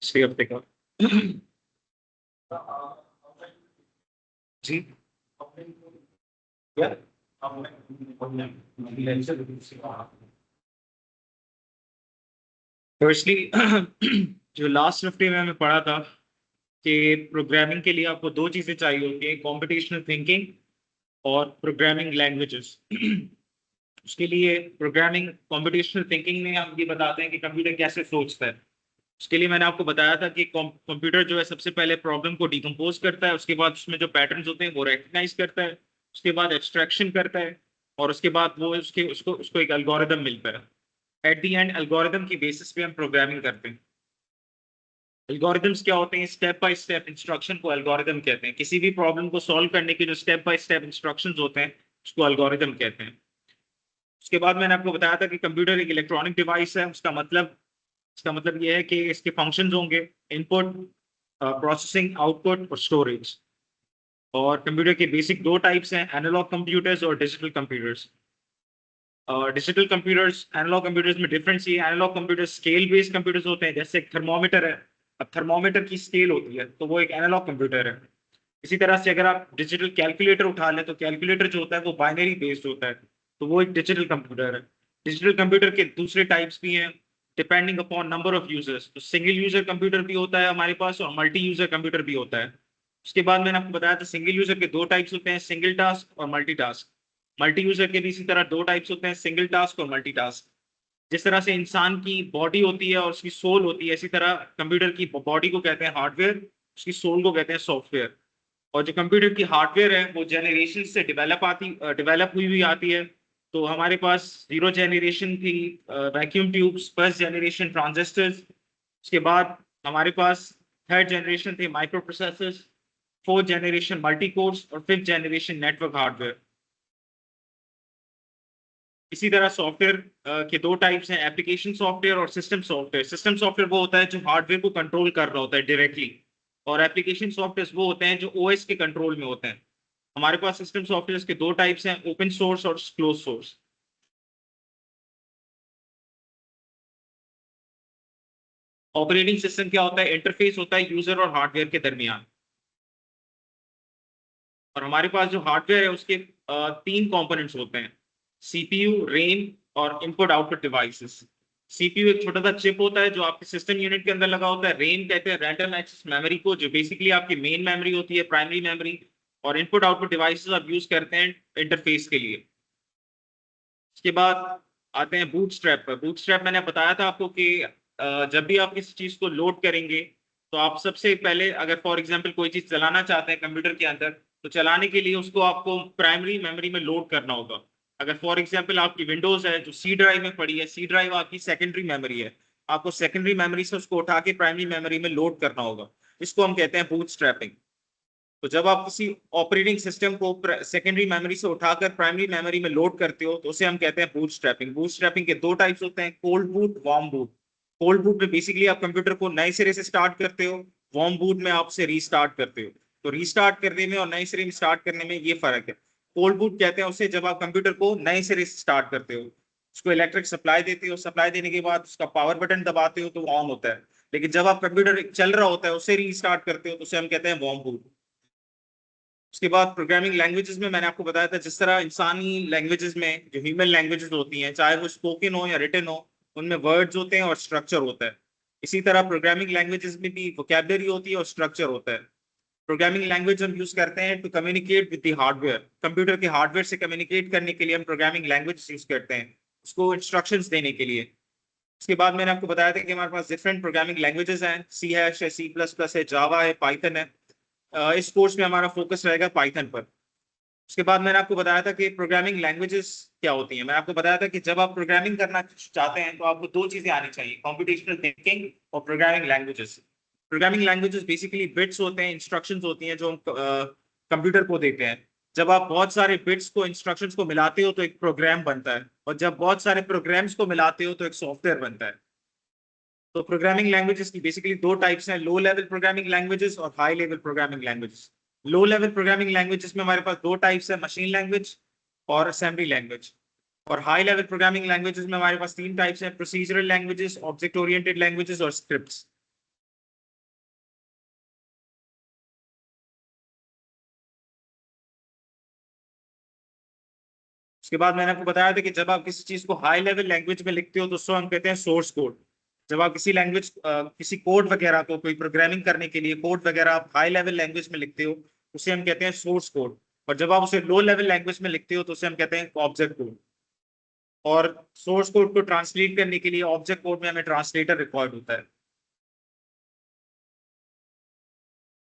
पिछले हफ्ते का। जी। क्या? फर्स्टली जो लास्ट हफ्ते में हमें पढ़ा था कि प्रोग्रामिंग के लिए आपको दो चीजें चाहिए होती हैं, कॉम्पिटिशनल थिंकिंग और प्रोग्रामिंग लैंग्वेजेस। उसके लिए प्रोग्रामिंग कॉम्पिटिशनल थिंकिंग में हम ये बताते हैं कि कंप्यूटर कैसे सोचता है। उसके लिए मैंने आपको बताया था कि कंप्यूटर जो है सबसे पहले प्रॉब्लम को डिकम्पोज करता है, उसके बाद उसमें जो पैटर्न्स होते हैं वो रेकग्नाइज करता है, उसके बाद एक्सट्रैक्शन करता है, और उसके बाद वो उसके उसको उसको एक एल्गोरिदम मिलता है। एट दी एंड एल्गोरिदम की बेसिस पे हम प्रोग्रामिंग करते हैं। एल्गोरिदम्स क्या होते हैं? स्टेप बाय स्टेप इंस्ट्रक्शन को एल्गोरिदम कहते हैं। किसी भी प्रॉब्लम को सॉल्व करने के जो स्टेप बाय स्टेप इंस्ट्रक्शंस होते हैं उसको एल्गोरिदम कहते हैं। उसके बाद मैंने आपको बताया था कि कंप्यूटर एक इलेक्ट्रॉनिक डिवाइस है। उसका मतलब ये है कि इसके फंक्शंस होंगे इनपुट, प्रोसेसिंग, आउटपुट और स्टोरेज। और कंप्यूटर के बेसिक दो टाइप्स हैं, एनालॉग कंप्यूटर्स और digital computers. Digital computers, analog computers में डिफरेंस ये, analog computers scale based computers होते हैं, जैसे एक थर्मोमीटर है। अब थर्मोमीटर की स्केल होती है तो वो एक एनालॉग कंप्यूटर है। इसी तरह से अगर आप डिजिटल कैलकुलेटर उठा लें तो कैलकुलेटर जो होता है वो बाइनरी बेस्ड होता है, तो वो एक डिजिटल कंप्यूटर है। डिजिटल कंप्यूटर के दूसरे टाइप्स भी हैं depending upon number of users. तो सिंगल यूजर कंप्यूटर भी होता है हमारे पास और मल्टी यूजर कंप्यूटर भी होता है। उसके बाद मैंने आपको बताया था सिंगल यूजर के दो टाइप्स होते हैं, सिंगल टास्क और मल्टी टास्क। मल्टी यूजर के भी इसी तरह दो टाइप्स होते हैं, सिंगल टास्क और मल्टी टास्क। जिस तरह से इंसान की बॉडी होती है और उसकी सोल होती है, इसी तरह कंप्यूटर की बॉडी को कहते हैं हार्डवेयर, उसकी सोल को कहते हैं सॉफ्टवेयर। और जो कंप्यूटर की हार्डवेयर है वो जनरेशन से डेवलप हुई आती है। तो हमारे पास जीरो जनरेशन थी vacuum tubes, first generation transistors. उसके बाद हमारे पास थर्ड जनरेशन थे micro processors, fourth generation multi course और फिफ्थ जनरेशन नेटवर्क हार्डवेयर। इसी तरह सॉफ्टवेयर के दो टाइप्स हैं, एप्लीकेशन सॉफ्टवेयर और सिस्टम सॉफ्टवेयर। सिस्टम सॉफ्टवेयर वो होता है जो हार्डवेयर को कंट्रोल कर रहा होता है डायरेक्टली, और एप्लीकेशन सॉफ्टवेयर वो होते हैं जो ओएस के कंट्रोल में होते हैं। हमारे पास सिस्टम सॉफ्टवेयर के दो टाइप्स हैं, ओपन सोर्स और क्लोज सोर्स। ऑपरेटिंग सिस्टम क्या होता है? इंटरफेस होता है यूजर और हार्डवेयर के दरमियान। और हमारे पास जो हार्डवेयर है उसके तीन कंपोनेंट्स होते हैं, सीपीयू, रैम और इनपुट आउटपुट डिवाइसेस। सीपीयू एक छोटा सा चिप होता है जो आपके सिस्टम यूनिट के अंदर लगा होता है। रैम कहते हैं रैंडम एक्सेस मेमोरी को, जो बेसिकली आपकी मेन मेमोरी होती है, प्राइमरी मेमोरी। और इनपुट आउटपुट डिवाइसेस आप यूज करते हैं इंटरफेस के लिए। उसके बाद आते हैं बूटस्ट्रैप पर। बूटस्ट्रैप मैंने बताया था आपको कि जब भी आप किसी चीज को लोड करेंगे तो आप सबसे पहले अगर फॉर एग्जांपल कोई चीज चलाना चाहते हैं कंप्यूटर के अंदर, तो चलाने के लिए उसको आपको प्राइमरी मेमोरी में लोड करना होगा। अगर फॉर एग्जांपल आपकी विंडोज है जो सी ड्राइव में पड़ी है, सी ड्राइव आपकी सेकेंडरी मेमोरी है, आपको सेकेंडरी मेमोरी से उसको उठा के प्राइमरी मेमोरी में लोड करना होगा। इसको हम कहते हैं बूटस्ट्रैपिंग। तो जब आप किसी ऑपरेटिंग सिस्टम को सेकेंडरी मेमोरी से उठाकर प्राइमरी मेमोरी में लोड करते हो तो उसे हम कहते हैं बूटस्ट्रैपिंग। बूटस्ट्रैपिंग के दो टाइप्स होते हैं, cold boot, warm boot. Cold boot में बेसिकली आप कंप्यूटर को नए सिरे से स्टार्ट करते हो, वार्म बूट में आप उसे रीस्टार्ट करते हो। तो रीस्टार्ट करने में और नए सिरे में स्टार्ट करने में ये फर्क है। कोल्ड बूट कहते हैं उसे जब आप कंप्यूटर को नए सिरे से स्टार्ट करते हो, उसको इलेक्ट्रिक सप्लाई देते हो, सप्लाई देने के बाद उसका पावर बटन दबाते हो तो वो ऑन होता है। लेकिन जब आप कंप्यूटर चल रहा होता है उसे रीस्टार्ट करते हो तो उसे हम कहते हैं वार्म बूट। उसके बाद प्रोग्रामिंग लैंग्वेजेस में मैंने आपको बताया था जिस तरह इंसानी लैंग्वेजेस में जो ह्यूमन लैंग्वेजेस होती हैं, चाहे वो स्पोकन हो या रिटन हो, उनमें वर्ड्स होते हैं और स्ट्रक्चर होता है। इसी तरह प्रोग्रामिंग लैंग्वेजेस में भी वोकैबुलरी होती है और स्ट्रक्चर होता है। प्रोग्रामिंग लैंग्वेज हम यूज करते हैं to communicate with the hardware. Computer के हार्डवेयर से कम्युनिकेट करने के लिए हम प्रोग्रामिंग लैंग्वेज यूज करते हैं, उसको इंस्ट्रक्शंस देने के लिए। उसके बाद मैंने आपको बताया था कि हमारे पास डिफरेंट प्रोग्रामिंग लैंग्वेजेस हैं, सी हैश है, सी प्लस प्लस है, जावा है, पाइथन है। इस कोर्स में हमारा फोकस रहेगा पाइथन पर। उसके बाद मैंने आपको बताया था कि प्रोग्रामिंग लैंग्वेजेस क्या होती हैं। मैं आपको बताया था कि जब आप प्रोग्रामिंग करना चाहते हैं तो आपको दो चीजें आनी चाहिए, कॉम्पिटिशनल थिंकिंग और programming languages. Programming languages basically bits होते हैं, इंस्ट्रक्शंस होती हैं जो हम कंप्यूटर को देते हैं। जब आप बहुत सारे बिट्स को, इंस्ट्रक्शंस को मिलाते हो तो एक प्रोग्राम बनता है, और जब बहुत सारे प्रोग्राम्स को मिलाते हो तो एक सॉफ्टवेयर बनता है। तो प्रोग्रामिंग लैंग्वेजेस की बेसिकली दो टाइप्स हैं, लो लेवल प्रोग्रामिंग लैंग्वेजेस और high level programming languages. Low level programming languages में हमारे पास दो टाइप्स है, मशीन लैंग्वेज और असेंबली लैंग्वेज। और हाई लेवल प्रोग्रामिंग लैंग्वेजेस में हमारे पास तीन टाइप्स हैं, procedural languages, object oriented languages और स्क्रिप्ट्स। उसके बाद मैंने आपको बताया था कि जब आप किसी चीज को हाई लेवल लैंग्वेज में लिखते हो तो उसको हम कहते हैं सोर्स कोड। जब आप किसी लैंग्वेज किसी कोड वगैरह को कोई प्रोग्रामिंग करने के लिए कोड वगैरह आप हाई लेवल लैंग्वेज में लिखते हो उसे हम कहते हैं सोर्स कोड। और जब आप उसे लो लेवल लैंग्वेज में लिखते हो तो उसे हम कहते हैं ऑब्जेक्ट कोड। और सोर्स कोड को ट्रांसलेट करने के लिए ऑब्जेक्ट कोड में हमें ट्रांसलेटर रिक्वायर्ड होता है।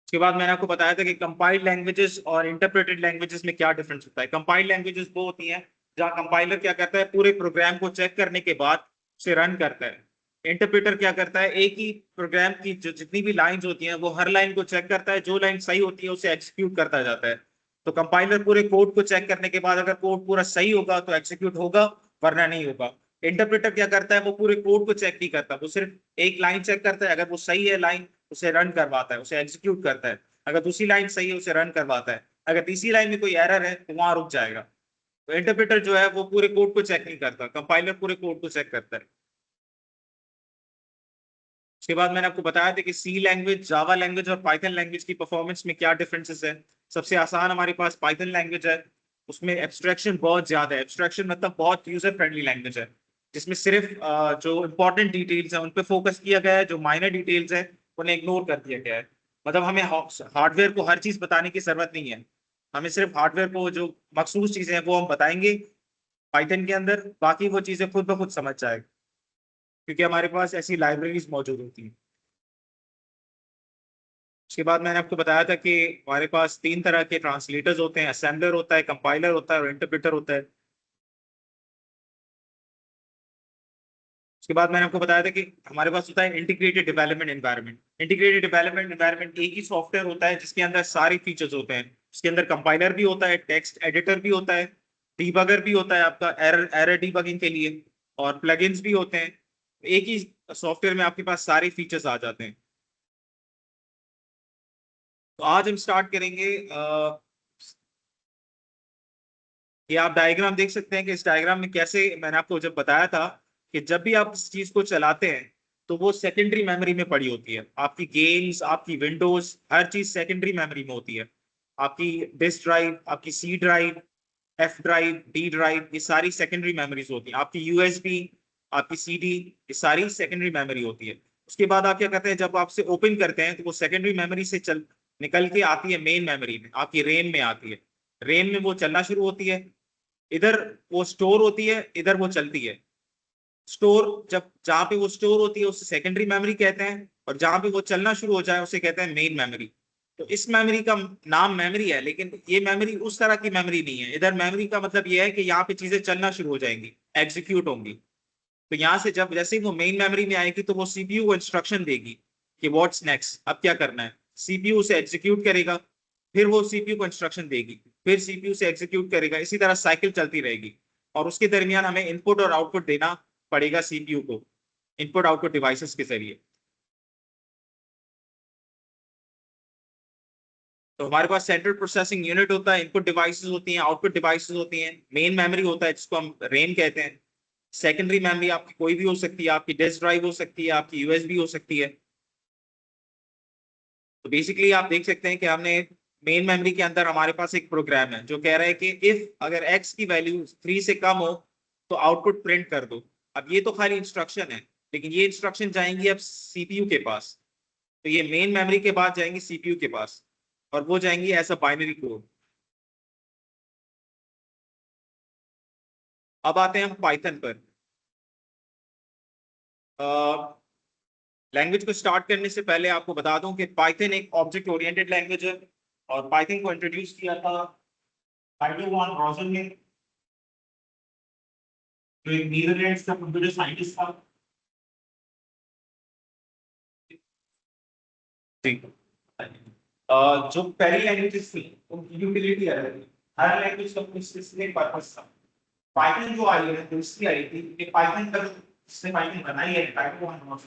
उसके बाद मैंने आपको बताया था कि कंपाइल्ड लैंग्वेजेस और इंटरप्रेटेड लैंग्वेजेस में क्या डिफरेंस होता है। कंपाइल्ड लैंग्वेजेस वो होती हैं जहां कंपाइलर क्या करता है, पूरे प्रोग्राम को चेक करने के बाद उसे रन करता है। इंटरप्रेटर क्या करता है, एक ही प्रोग्राम की जो जितनी भी लाइंस होती हैं वो हर लाइन को चेक करता है, जो लाइन सही होती है उसे एग्जीक्यूट करता जाता है। तो कंपाइलर पूरे कोड को चेक करने के बाद अगर कोड पूरा सही होगा तो एग्जीक्यूट होगा, वरना नहीं होगा। इंटरप्रेटर क्या करता है, वो पूरे कोड को चेक नहीं करता, वो सिर्फ एक लाइन चेक करता है, अगर वो सही है लाइन उसे रन करवाता है, उसे एग्जीक्यूट करता है। अगर दूसरी लाइन सही है उसे रन करवाता है, अगर तीसरी लाइन में कोई एरर है तो वहां रुक जाएगा। तो इंटरप्रेटर जो है वो पूरे कोड को चेक नहीं करता, कंपाइलर पूरे कोड को चेक करता है। उसके बाद मैंने आपको बताया था कि सी लैंग्वेज, जावा लैंग्वेज और पाइथन लैंग्वेज की परफॉर्मेंस में क्या डिफरेंसेस है। सबसे आसान हमारे पास पाइथन लैंग्वेज है। उसमें एब्स्ट्रैक्शन बहुत ज्यादा है। एब्स्ट्रैक्शन मतलब बहुत यूजर फ्रेंडली लैंग्वेज है, जिसमें सिर्फ जो इंपॉर्टेंट डिटेल्स है उन पे फोकस किया गया है, जो माइनर डिटेल्स है उन्हें इग्नोर कर दिया गया है। मतलब हमें हार्डवेयर को हर चीज बताने की जरूरत नहीं है, हमें सिर्फ हार्डवेयर को जो मखसूस चीजें हैं वो हम बताएंगे पाइथन के अंदर, बाकी वो चीजें खुद ब खुद समझ जाएगा, क्योंकि हमारे पास ऐसी लाइब्रेरीज मौजूद होती हैं। उसके बाद मैंने आपको बताया था कि हमारे पास तीन तरह के ट्रांसलेटर्स होते हैं, असेंबलर होता है, कंपाइलर होता है और इंटरप्रेटर होता है। उसके बाद मैंने आपको बताया था कि हमारे पास होता है integrated development environment. Integrated development environment एक ही सॉफ्टवेयर होता है जिसके अंदर सारे फीचर्स होते हैं। उसके अंदर कंपाइलर भी होता है, टेक्स्ट एडिटर भी होता है, डीबगर भी होता है आपका एरर एरर डीबगिंग के लिए, और प्लगइन्स भी होते हैं। एक ही सॉफ्टवेयर में आपके पास सारे फीचर्स आ जाते हैं। तो आज हम स्टार्ट करेंगे ये आप डायग्राम देख सकते हैं कि इस डायग्राम में कैसे मैंने आपको जब बताया था कि जब भी आप इस चीज को चलाते हैं तो वो सेकेंडरी मेमोरी में पड़ी होती है। आपकी गेम्स, आपकी विंडोज, हर चीज सेकेंडरी मेमोरी में होती है। आपकी डिस्क ड्राइव, आपकी C drive, F drive, D drive, ये सारी सेकेंडरी मेमोरीज होती हैं। आपकी यूएसबी, आपकी सीडी, ये सारी सेकेंडरी मेमोरी होती है। उसके बाद आप क्या करते हैं, जब आपसे ओपन करते हैं तो वो सेकेंडरी मेमोरी से चल निकल के आती है मेन मेमोरी में, आपकी रैम में आती है। रैम में वो चलना शुरू होती है, इधर वो स्टोर होती है, इधर वो चलती है। स्टोर जब जहां पे वो स्टोर होती है उसे सेकेंडरी मेमोरी कहते हैं, और जहां पे वो चलना शुरू हो जाए उसे कहते हैं मेन मेमोरी। तो इस मेमोरी का नाम मेमोरी है, लेकिन ये मेमोरी उस तरह की मेमोरी नहीं है। इधर मेमोरी का मतलब ये है कि यहाँ पे चीजें चलना शुरू हो जाएंगी, एग्जीक्यूट होंगी। तो यहाँ से जब जैसे ही वो मेन मेमोरी में आएगी तो वो सीपीयू को इंस्ट्रक्शन देगी कि व्हाट्स नेक्स्ट, अब क्या करना है। सीपीयू उसे एग्जीक्यूट करेगा, फिर वो सीपीयू को इंस्ट्रक्शन देगी, फिर सीपीयू से एग्जीक्यूट करेगा, इसी तरह साइकिल चलती रहेगी। और उसके दरमियान हमें इनपुट और आउटपुट देना पड़ेगा सीपीयू को, इनपुट आउटपुट डिवाइसेस के जरिए। तो हमारे पास सेंट्रल प्रोसेसिंग यूनिट होता है, इनपुट डिवाइसेस होती हैं, आउटपुट डिवाइसेस होती हैं, मेन मेमोरी होता है जिसको हम रैम कहते हैं। सेकेंडरी मेमोरी आपकी कोई भी हो सकती है, आपकी डिस्क ड्राइव हो सकती है, आपकी यूएसबी हो सकती है। तो बेसिकली आप देख सकते हैं कि हमने मेन मेमोरी के अंदर हमारे पास एक प्रोग्राम है जो कह रहा है कि इफ अगर x की वैल्यू 3 से कम हो तो आउटपुट प्रिंट कर दो। अब ये तो खाली इंस्ट्रक्शन है, लेकिन ये इंस्ट्रक्शन जाएंगी अब सीपीयू के पास। तो ये मेन मेमोरी के बाद जाएंगी सीपीयू के पास, और वो जाएंगी ऐसा बाइनरी कोड। अब आते हैं हम पाइथन पर। लैंग्वेज को स्टार्ट करने से पहले आपको बता दूं कि पाइथन एक ऑब्जेक्ट ओरिएंटेड लैंग्वेज है, और पाइथन को इंट्रोड्यूस किया था हाइड्रो वॉन रॉजन ने, जो एक नीदरलैंड्स का कंप्यूटर साइंटिस्ट था। ठीक। जो पहली लैंग्वेजेस थी उनकी यूटिलिटी अलग थी, हर लैंग्वेज का कुछ स्पेसिफिक पर्पस था। पाइथन जो आई है तो इसलिए आई थी कि पाइथन का जिसने पाइथन बनाई है टाइप वन,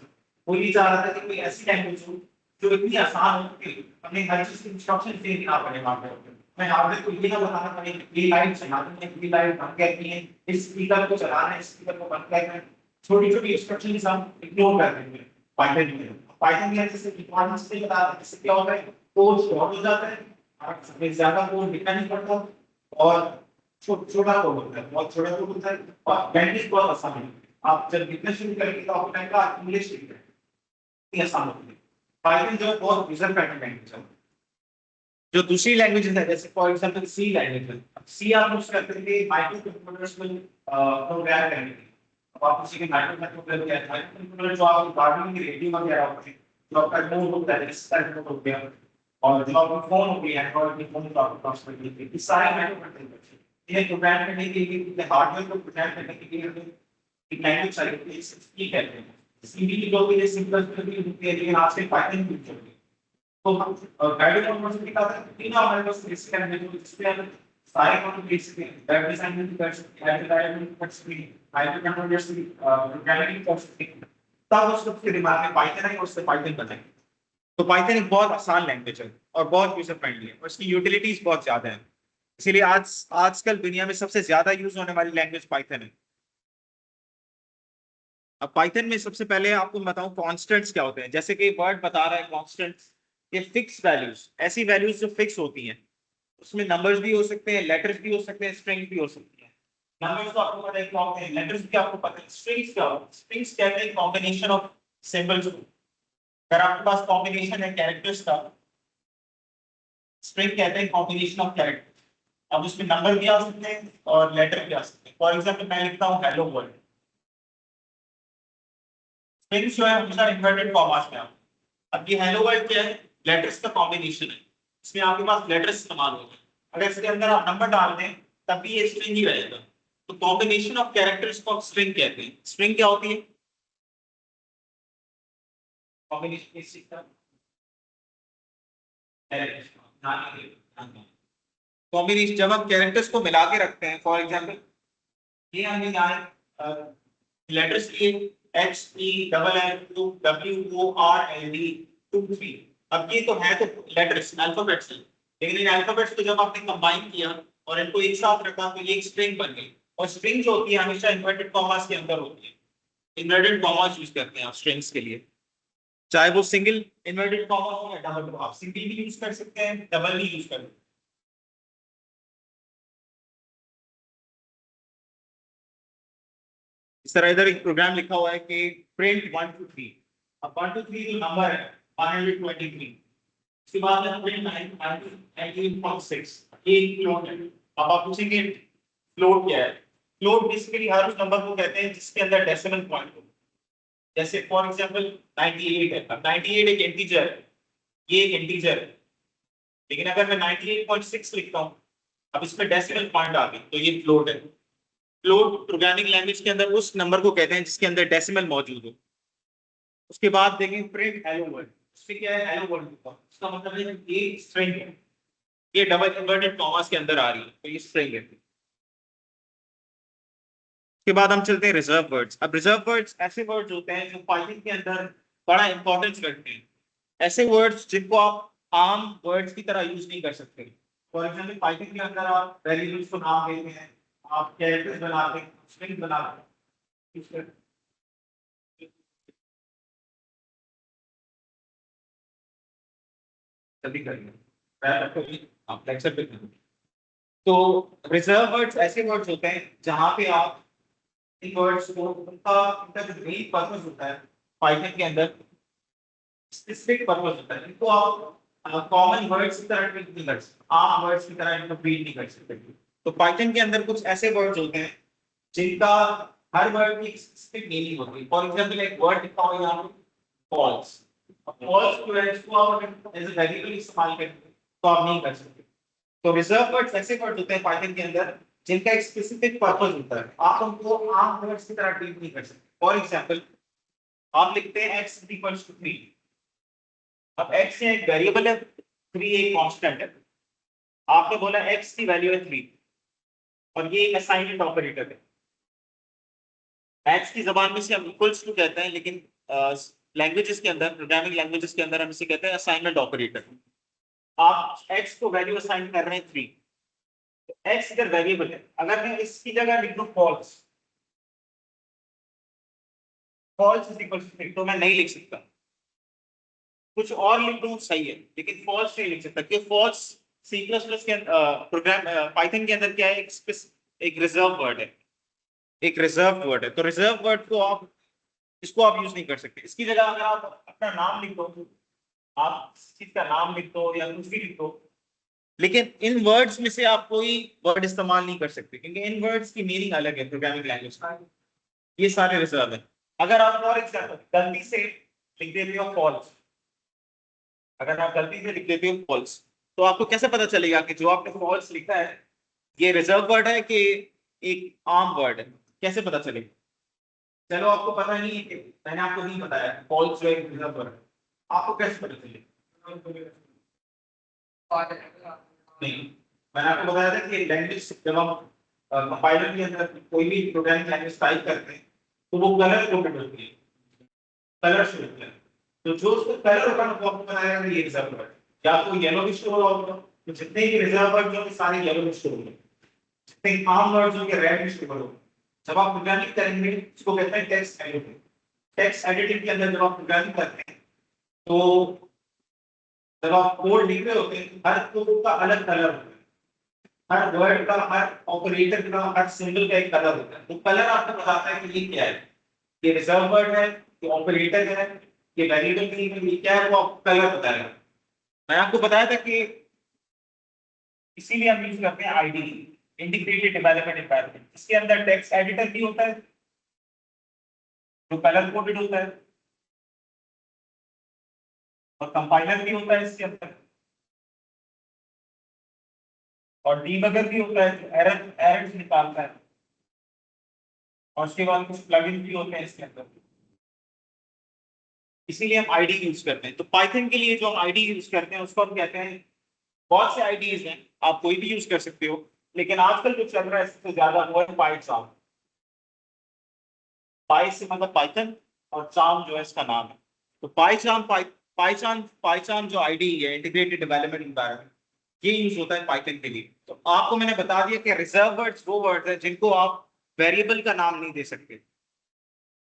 वो ये चाह रहा था कि कोई ऐसी लैंग्वेज हो जो इतनी आसान हो कि हमें हर चीज की इंस्ट्रक्शन देनी ना पड़े वहां पे। मैं हार्डवेयर को ये ना बताना पड़े कि ये लाइन चलानी है, ये लाइन बंद करनी है, इस स्पीकर को चलाना है, इस स्पीकर को बंद करना है। छोटी छोटी इंस्ट्रक्शन हम इग्नोर कर देंगे पाइथन में। पाइथन में जैसे इम्पोर्टेंस से बता दें, इससे क्या होता है, कोड स्टोर हो जाता है, हमें ज्यादा कोड लिखना नहीं पड़ता, और छोटा कोड होता है, बहुत छोटा कोड होता है और लैंग्वेज बहुत आसान है। आप जब लिखना शुरू करेंगे तो आपको लगेगा आप इंग्लिश लिख रहे हैं, इतनी आसान होती है। पाइथन जो है बहुत यूजर फ्रेंडली लैंग्वेज है। जो दूसरी लैंग्वेजेस है जैसे फॉर एग्जांपल सी लैंग्वेज है, सी आप यूज करते हैं माइक्रो कंप्यूटर्स में प्रोग्राम करने के लिए। अब आप उसी के माइक्रो कंप्यूटर क्या है, माइक्रो कंप्यूटर जो आप गार्डनिंग की रेडियो वगैरह होते हैं, जो आपका नोट होता है इस तरह का हो गया, और जो आपका फोन हो गया एंड्रॉइड के फोन का आपके पास में ये सारे माइक्रो कंप्यूटर ये प्रोग्राम करने के लिए हार्डवेयर को प्रोग्राम करने के लिए हमें एक लैंग्वेज चाहिए, सी कहते हैं। सी भी जो भी सिंपल भी होती है लेकिन आज से पाइथन यूज करते हैं। तो हम गाइडेड यूनिवर्सिटी का तीन हमारे पास बेसिक लैंग्वेज है जिसपे हम सारे कॉन्सेप्ट बेसिक है, वेब डिजाइन में भी कर सकते हैं, एप्लीकेशन में कर सकते हैं, पाइथन कंट्रोल जैसे प्रोग्रामिंग कर सकते हैं। तब उस सबके दिमाग में पाइथन है और उससे पाइथन बनाएंगे। तो पाइथन एक बहुत आसान लैंग्वेज है और बहुत यूजर फ्रेंडली है और इसकी यूटिलिटीज बहुत ज्यादा है। इसीलिए आजकल दुनिया में सबसे ज्यादा यूज होने वाली लैंग्वेज पाइथन है। अब पाइथन में सबसे पहले आपको बताऊं कॉन्स्टेंट्स क्या होते हैं। जैसे कि वर्ड बता रहा है कॉन्स्टेंट्स, ये फिक्स वैल्यूज, ऐसी वैल्यूज जो फिक्स होती हैं। उसमें नंबर्स भी हो सकते हैं, लेटर्स भी हो सकते हैं, स्ट्रिंग्स भी हो सकती हैं। नंबर्स तो आपको पता है क्या होते हैं, लेटर्स भी आपको पता है, स्ट्रिंग्स क्या होते हैं, स्ट्रिंग्स कहते हैं कॉम्बिनेशन ऑफ सिंबल्स। अगर आपके पास कॉम्बिनेशन है कैरेक्टर्स का, स्ट्रिंग कहते हैं कॉम्बिनेशन ऑफ कैरेक्टर्स। अब उसमें नंबर भी आ सकते हैं और लेटर भी आ सकते हैं। फॉर एग्जांपल मैं लिखता हूं हेलो वर्ल्ड, स्ट्रिंग्स जो है हमेशा इन्वर्टेड कॉमास में आते हैं। अब ये हेलो वर्ल्ड क्या है, लेटर्स का कॉम्बिनेशन है, इसमें आपके पास लेटर्स इस्तेमाल होंगे। अगर इसके अंदर आप नंबर डाल दें तब भी ये स्ट्रिंग ही रहेगा। तो कॉम्बिनेशन ऑफ कैरेक्टर्स को आप स्ट्रिंग कहते हैं। स्ट्रिंग क्या होती है, कॉम्बिनेशन किस चीज का, कैरेक्टर्स का। कॉम्बिनेशन जब हम कैरेक्टर्स को मिला के रखते हैं, फॉर एग्जांपल ये हमने यहाँ लेटर्स लिए H E double L two W O R L D 2 3। अब ये तो है तो लेटर्स अल्फाबेट्स हैं, लेकिन इन अल्फाबेट्स को जब आपने कंबाइन किया और इनको एक साथ रखा तो ये एक स्ट्रिंग बन गई। और स्ट्रिंग जो होती है हमेशा इन्वर्टेड कॉमास के अंदर होती है। इन्वर्टेड कॉमास यूज करते हैं आप स्ट्रिंग्स के लिए, चाहे वो सिंगल इन्वर्टेड कॉमा हो या डबल हो। आप सिंगल भी यूज कर सकते हैं, डबल भी यूज कर सकते हैं। इस तरह इधर एक प्रोग्राम लिखा हुआ है कि प्रिंट 1 2 3। अब 1 2 3 जो नंबर है 123, उसके बाद है प्रिंट 19.6, ये फ्लोट है। अब आप पूछेंगे फ्लोट क्या है। फ्लोट बेसिकली हर उस नंबर को कहते हैं जिसके अंदर डेसिमल पॉइंट हो। जैसे फॉर एग्जांपल 98 है, अब 98 एक इंटीजर है, ये एक इंटीजर है, लेकिन अगर मैं 98.6 लिखता हूँ, अब इसमें डेसिमल पॉइंट आ गई तो ये फ्लोट है। फ्लोट प्रोग्रामिंग लैंग्वेज के अंदर उस नंबर को कहते हैं जिसके अंदर डेसिमल मौजूद हो। उसके बाद देखें प्रिंट हेलो वर्ल्ड, इससे क्या है हेलो वर्ल्ड का इसका मतलब है ये स्ट्रिंग है, ये डबल इन्वर्टेड कॉमास के अंदर आ रही है तो ये स्ट्रिंग है। उसके बाद हम चलते हैं रिजर्व वर्ड्स। अब रिजर्व वर्ड्स ऐसे वर्ड्स होते हैं जो पाइथन के अंदर बड़ा इंपॉर्टेंस रखते हैं। ऐसे वर्ड्स जिनको आप आम वर्ड्स की तरह यूज नहीं कर सकते। फॉर एग्जांपल पाइथन के अंदर आप वेरिएबल्स को नाम देते हैं, आप कैरेक्टर्स बनाते हैं, स्ट्रिंग बनाते हैं, जल्दी करिए आप लेक्चर पे करेंगे। तो रिजर्व वर्ड्स ऐसे वर्ड्स होते हैं जहां पे आप इन वर्ड्स को उनका जो मेन पर्पस होता है पाइथन के अंदर स्पेसिफिक पर्पस होता है, इनको आप कॉमन वर्ड्स की तरह ट्रीट नहीं कर सकते, आम वर्ड्स की तरह इनको ट्रीट नहीं कर सकते। तो पाइथन के अंदर कुछ ऐसे वर्ड्स होते हैं जिनका हर वर्ड की स्पेसिफिक मीनिंग होती है। फॉर एग्जांपल एक वर्ड लिखा हुआ है यहाँ पे फॉल्स। फॉल्स जो है इसको आप एज अ वेरिएबल इस्तेमाल करेंगे तो आप नहीं कर सकते। तो रिजर्व वर्ड्स ऐसे वर्ड्स होते हैं पाइथन के अंदर जिनका एक स्पेसिफिक पर्पस होता है, आप उनको आम वर्ड्स की तरह ट्रीट नहीं कर सकते। फॉर एग्जांपल आप लिखते हैं x इक्वल्स टू 3। अब x एक वेरिएबल है, 3 एक कांस्टेंट है। आपने बोला x की वैल्यू है 3 और ये एक असाइनमेंट ऑपरेटर है। x की जबान में से हम इक्वल्स टू कहते हैं, लेकिन लैंग्वेजेस के अंदर, प्रोग्रामिंग लैंग्वेजेस के अंदर हम इसे कहते हैं असाइनमेंट ऑपरेटर। आप x को वैल्यू असाइन कर रहे हैं 3, तो x इधर वेरिएबल है। अगर मैं इसकी जगह लिख दूं false, false is equal to 3, तो मैं नहीं लिख सकता। कुछ और लिख दूं सही है, लेकिन फॉल्स नहीं लिख सकता क्योंकि फॉल्स सी प्लस प्लस के प्रोग्राम पाइथन के अंदर क्या है, एक रिजर्व वर्ड है, एक रिजर्व वर्ड है। तो रिजर्व वर्ड को आप इसको आप यूज नहीं कर सकते। इसकी जगह अगर आप अपना नाम लिख दो, आप किसी चीज का नाम लिख दो या कुछ भी लिख दो, लेकिन इन वर्ड्स में से आप कोई वर्ड इस्तेमाल नहीं कर सकते, क्योंकि इन वर्ड्स की मीनिंग अलग है प्रोग्रामिंग लैंग्वेज का। ये सारे रिजर्व है। अगर आप फॉर एग्जाम्पल गलती से लिख देते हो फॉल्स, अगर आप गलती से लिख देते हो फॉल्स, तो आपको कैसे पता चलेगा कि जो आपने फॉल्स लिखा है ये रिजर्व वर्ड है कि एक आम वर्ड है? कैसे पता चलेगा? चलो आपको पता नहीं है, कि मैंने आपको नहीं बताया फॉल्स जो एक रिजर्व वर्ड है, आपको कैसे पता चलेगा? नहीं, मैंने आपको बताया था कि लैंग्वेज जब हम कंपाइलर के अंदर कोई भी प्रोग्रामिंग लैंग्वेज टाइप करते हैं तो वो कलर कोडेड होती है, कलर शो होता है। तो जो उसको कलर होगा वो आपको बताया कि ये रिजर्व वर्ड है। या तो येलो भी शो होगा, तो जितने भी रिजर्व वर्ड जो सारे येलो में शो होंगे, जितने आम वर्ड जो कि रेड में शो होंगे। जब आप प्रोग्रामिंग करेंगे इसको कहते हैं टेक्स्ट एडिटिंग। टेक्स्ट एडिटिंग के अंदर जब आप प्रोग्रामिंग करते हैं तो जब आप कोड लिख रहे होते हैं हर कोड का अलग कलर होता है, हर वर्ड का, हर ऑपरेटर का, हर सिंबल का एक कलर होता है। तो कलर आपको बताता है कि ये क्या है, ये रिजर्व वर्ड है, ये ऑपरेटर है, ये वेरिएबल की ये क्या है, वो आपको कलर बताएगा। मैं आपको बताया था कि इसीलिए हम यूज करते हैं आईडी, इंटीग्रेटेड डेवलपमेंट एनवायरनमेंट। इसके अंदर टेक्स्ट एडिटर भी होता है जो कलर कोडेड होता है, और कंपाइलर भी होता है इसके अंदर, और डीबगर भी होता है जो एरर्स निकालता है, और उसके बाद कुछ प्लगइन भी होते हैं इसके अंदर। इसीलिए हम आईडी यूज करते हैं। तो पाइथन के लिए जो हम आईडी यूज करते हैं उसको हम कहते हैं, बहुत से आईडीज हैं, आप कोई भी यूज कर सकते हो, लेकिन आजकल जो चल रहा है सबसे ज्यादा वो है पाइथन। पाई से मतलब पाइथन, और चार्म जो है इसका नाम है। तो पाइथन जो आईडी है, इंटीग्रेटेड डेवलपमेंट एनवायरनमेंट, ये यूज होता है पाइथन के लिए। तो आपको मैंने बता दिया कि रिजर्व वर्ड्स वो वर्ड्स हैं जिनको आप वेरिएबल का नाम नहीं दे सकते।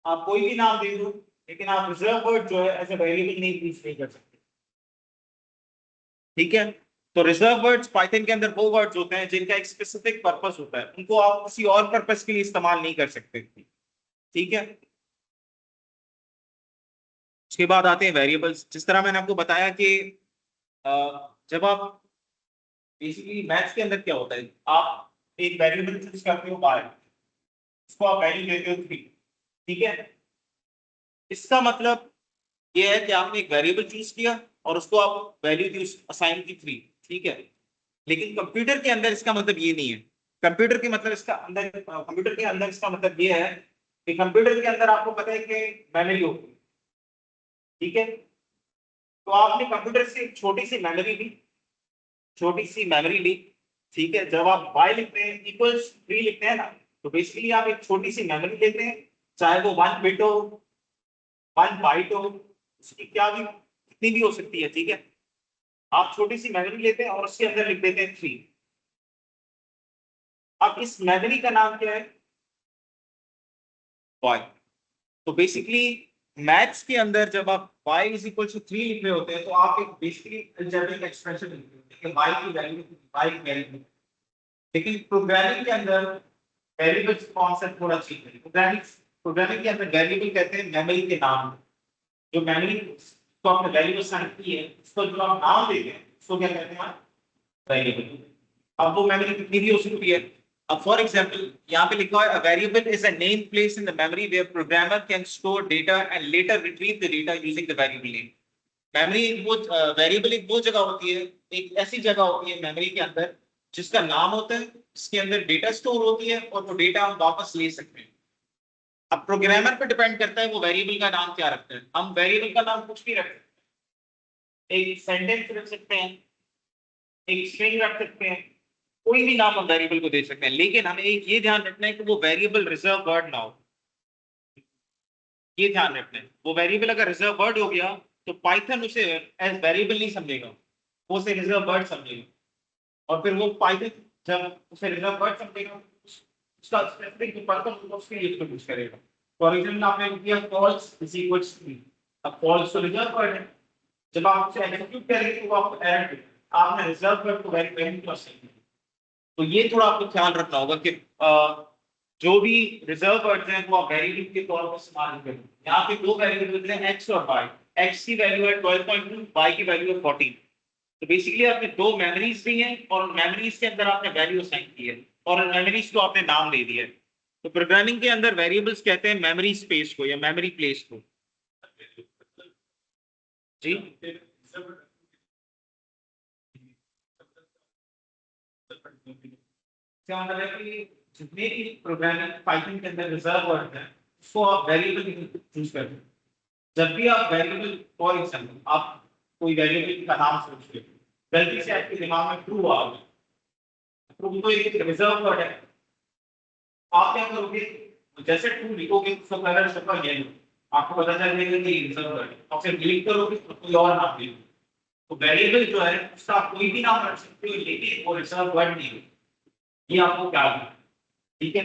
आप कोई भी नाम दे दो, लेकिन आप रिजर्व वर्ड जो है एज ए वेरिएबल नहीं यूज नहीं कर सकते। ठीक है? तो रिजर्व वर्ड्स पाइथन के अंदर वो वर्ड्स होते हैं जिनका एक स्पेसिफिक पर्पस होता है, उनको आप किसी और पर्पस के लिए इस्तेमाल नहीं कर सकते। ठीक है? उसके बाद आते हैं वेरिएबल्स। जिस तरह मैंने आपको बताया कि जब आप बेसिकली मैथ्स के अंदर क्या होता है, आप एक वेरिएबल चूज करते हो y, उसको आप वैल्यू देते हो 3। ठीक है? इसका मतलब ये है कि आपने एक वेरिएबल चूज किया और उसको आप वैल्यू दी, असाइन की 3। ठीक है? लेकिन कंप्यूटर के अंदर इसका मतलब ये नहीं है। कंप्यूटर के मतलब इसका अंदर कंप्यूटर के अंदर इसका मतलब ये है कि कंप्यूटर के अंदर आपको पता है कि मेमोरी होती है। ठीक है? तो आपने कंप्यूटर से एक छोटी सी मेमोरी ली, छोटी सी मेमोरी ली। ठीक है? जब आप y लिखते हैं इक्वल्स 3 लिखते हैं ना, तो बेसिकली आप एक छोटी सी मेमोरी लेते हैं, चाहे वो 1 बिट हो, 1 बाइट हो, उसकी क्या भी कितनी भी हो सकती है। ठीक है? आप छोटी सी मेमोरी लेते हैं और उसके अंदर लिख देते हैं 3। अब इस मेमोरी का नाम क्या है? y। तो बेसिकली मैथ्स के अंदर जब आप y इज इक्वल टू 3 लिख रहे होते हैं तो आप एक बेसिकली अलजेब्रिक एक्सप्रेशन लिख रहे होते हैं, y की वैल्यू y की वैल्यू। लेकिन प्रोग्रामिंग के अंदर वेरिएबल्स कॉन्सेप्ट थोड़ा चेंज है। प्रोग्रामिंग के अंदर वेरिएबल कहते हैं मेमोरी के नाम। जो मेमोरी को आपने वैल्यू असाइन की है उसको जो आप नाम देते हैं उसको क्या कहते हैं? वेरिएबल। अब वो मेमोरी कितनी भी हो सकती है। अब फॉर एग्जांपल यहाँ पे लिखा है variable is a name place in the memory where programmer can store data and later retrieve the data using the variable name. Memory एक वो वेरिएबल एक वो जगह होती है, एक ऐसी जगह होती है मेमोरी के अंदर जिसका नाम होता है, जिसके अंदर डेटा स्टोर होती है और वो डेटा हम वापस ले सकते हैं। अब प्रोग्रामर पे डिपेंड करता है वो वेरिएबल का नाम क्या रखता है। हम वेरिएबल का नाम कुछ भी रख सकते हैं, एक सेंटेंस रख सकते हैं, एक स्ट्रिंग रख सकते हैं, कोई भी नाम हम वेरिएबल को दे सकते हैं, लेकिन हमें एक ये ध्यान रखना है कि वो वेरिएबल रिजर्व वर्ड ना हो। ये ध्यान रखना है, वो वेरिएबल अगर रिजर्व वर्ड हो गया तो पाइथन उसे एज वेरिएबल नहीं समझेगा, वो उसे रिजर्व वर्ड समझेगा। और फिर वो पाइथन जब उसे रिजर्व वर्ड समझेगा उसका स्पेसिफिक पर्पस होगा उसके लिए उसको यूज करेगा। फॉर एग्जांपल आपने किया फॉल्स इज इक्वल्स टू, अब फॉल्स तो रिजर्व वर्ड है, जब आप उसे एग्जीक्यूट करेंगे तो वो आपको एरर देगा। आपने रिजर्व वर्ड को वेरी क्वेश्चन। तो ये थोड़ा आपको ख्याल रखना होगा कि जो भी रिजर्व वर्ड्स हैं वो आप वेरिएबल के तौर पर इस्तेमाल करें। यहाँ पे दो वेरिएबल्स हैं एक्स और वाई। एक्स की वैल्यू है 12.2, वाई की वैल्यू है 14। तो बेसिकली आपने दो मेमोरीज दी हैं और मेमोरीज के अंदर आपने वैल्यू असाइन की है और मेमोरीज को आपने नाम दे दिया है। तो प्रोग्रामिंग के अंदर वेरिएबल्स कहते हैं मेमोरी स्पेस को या मेमोरी प्लेस को। जी क्या मतलब है कि जितने भी प्रोग्रामिंग पाइथन के अंदर रिजर्व वर्ड है उसको आप वेरिएबल चूज करते हैं। जब भी आप वेरिएबल, फॉर एग्जांपल आप कोई वेरिएबल का नाम सोच रहे हो, गलती से आपके दिमाग में ट्रू आ गया, ट्रू तो एक रिजर्व वर्ड है, आप क्या करोगे, जैसे ट्रू लिखोगे उसका कलर सबका येलो, आपको पता चल जाएगा कि रिजर्व वर्ड है, और फिर डिलीट करोगे तो कोई और नाम दे। तो वेरिएबल जो है उसका कोई भी नाम रख सकते हो लेकिन वो रिजर्व वर्ड नहीं है। ये आपको क्या है, ठीक है।